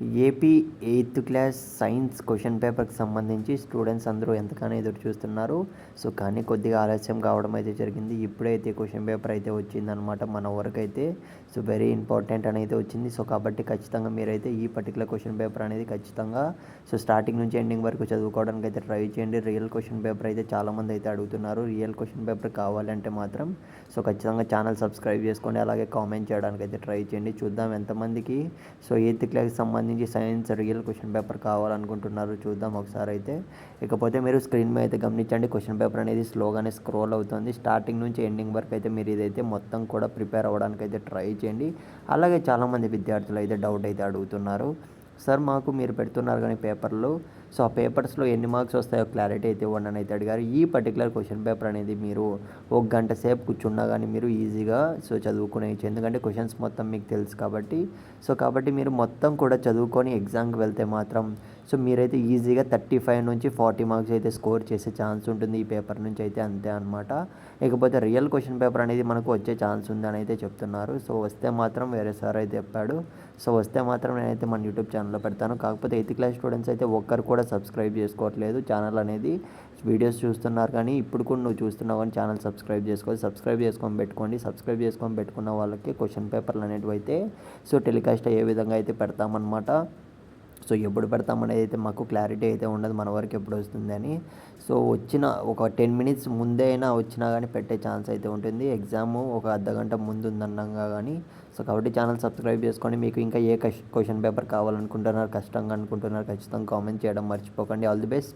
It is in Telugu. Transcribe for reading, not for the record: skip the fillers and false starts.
AP eighth class science question పేపర్కి సంబంధించి స్టూడెంట్స్ అందరూ ఎంతగానో ఎదురు చూస్తున్నారు. సో కానీ కొద్దిగా ఆలస్యం కావడం అయితే జరిగింది. ఇప్పుడైతే క్వశ్చన్ పేపర్ అయితే వచ్చిందనమాట మన వరకైతే. సో వెరీ ఇంపార్టెంట్ అనేది వచ్చింది. సో కాబట్టి ఖచ్చితంగా మీరైతే ఈ పర్టికులర్ క్వశ్చన్ పేపర్ అనేది ఖచ్చితంగా సో స్టార్టింగ్ నుంచి ఎండింగ్ వరకు చదువుకోవడానికి అయితే ట్రై చేయండి. రియల్ క్వశ్చన్ పేపర్ అయితే చాలామంది అయితే అడుగుతున్నారు. రియల్ క్వశ్చన్ పేపర్ కావాలంటే మాత్రం సో ఖచ్చితంగా ఛానల్ సబ్స్క్రైబ్ చేసుకోండి. అలాగే కామెంట్ చేయడానికి అయితే ట్రై చేయండి. చూద్దాం ఎంతమందికి సో ఎయిత్ క్లాస్కి సంబంధించి సైన్స్ రియల్ క్వశ్చన్ పేపర్ కావాలనుకుంటున్నారు. చూద్దాం ఒకసారి అయితే. ఇకపోతే మీరు స్క్రీన్ మీద అయితే గమనించండి, క్వశ్చన్ పేపర్ అనేది స్లోగానే స్క్రోల్ అవుతుంది. స్టార్టింగ్ నుంచి ఎండింగ్ వరకు అయితే మీరు ఇదైతే మొత్తం కూడా ప్రిపేర్ అవ్వడానికి అయితే ట్రై చేయండి. అలాగే చాలామంది విద్యార్థులు అయితే డౌట్ అయితే అడుగుతున్నారు, సార్ మాకు మీరు పెడుతున్నారు కానీ పేపర్లు, సో ఆ పేపర్స్లో ఎన్ని మార్క్స్ వస్తాయో క్లారిటీ అయితే ఇవ్వండి అని అయితే అడిగారు. ఈ పర్టికులర్ క్వశ్చన్ పేపర్ అనేది మీరు ఒక గంట సేపు కూర్చున్నా కానీ మీరు ఈజీగా సో చదువుకునేయచ్చు. ఎందుకంటే క్వశ్చన్స్ మొత్తం మీకు తెలుసు కాబట్టి. సో కాబట్టి మీరు మొత్తం కూడా చదువుకొని ఎగ్జామ్కి వెళ్తే మాత్రం సో మీరైతే ఈజీగా 35 నుంచి 40 మార్క్స్ అయితే స్కోర్ చేసే ఛాన్స్ ఉంటుంది ఈ పేపర్ నుంచి అయితే, అంతే అనమాట. ఇకపోతే రియల్ క్వశ్చన్ పేపర్ అనేది మనకు వచ్చే ఛాన్స్ ఉందని అయితే చెప్తున్నారు. సో వస్తే మాత్రం వేరే సార్ అయితే చెప్పాడు. సో వస్తే మాత్రం నేనైతే మన యూట్యూబ్ ఛానల్లో పెడతాను. కాకపోతే ఎయిత్ క్లాస్ స్టూడెంట్స్ అయితే ఒక్కరు కూడా సబ్స్క్రైబ్ చేసుకోవట్లేదు ఛానల్ అనేది. వీడియోస్ చూస్తున్నారు కానీ ఇప్పుడు కూడా నువ్వు చూస్తున్నావు కానీ ఛానల్ సబ్స్క్రైబ్ చేసుకోవాలి. సబ్స్క్రైబ్ చేసుకొని పెట్టుకోండి. సబ్స్క్రైబ్ చేసుకొని పెట్టుకున్న వాళ్ళకి క్వశ్చన్ పేపర్లు అనేటివి అయితే సో టెలికాస్ట్ అయ్యే విధంగా అయితే పెడతామన్నమాట. సో ఎప్పుడు పెడతామనేది అయితే మాకు క్లారిటీ అయితే ఉండదు మన వరకు ఎప్పుడు వస్తుంది అని. సో వచ్చిన ఒక 10 మినిట్స్ ముందే అయినా వచ్చినా కానీ పెట్టే ఛాన్స్ అయితే ఉంటుంది. ఎగ్జాము ఒక అర్ధగంట ముందు ఉందన్నాగా కానీ. సో కాబట్టి ఛానల్ సబ్స్క్రైబ్ చేసుకోండి. మీకు ఇంకా ఏ క్వశ్చన్ పేపర్ కావాలనుకుంటున్నారు, కష్టంగా అనుకుంటున్నారు ఖచ్చితంగా కామెంట్ చేయడం మర్చిపోకండి. All the best.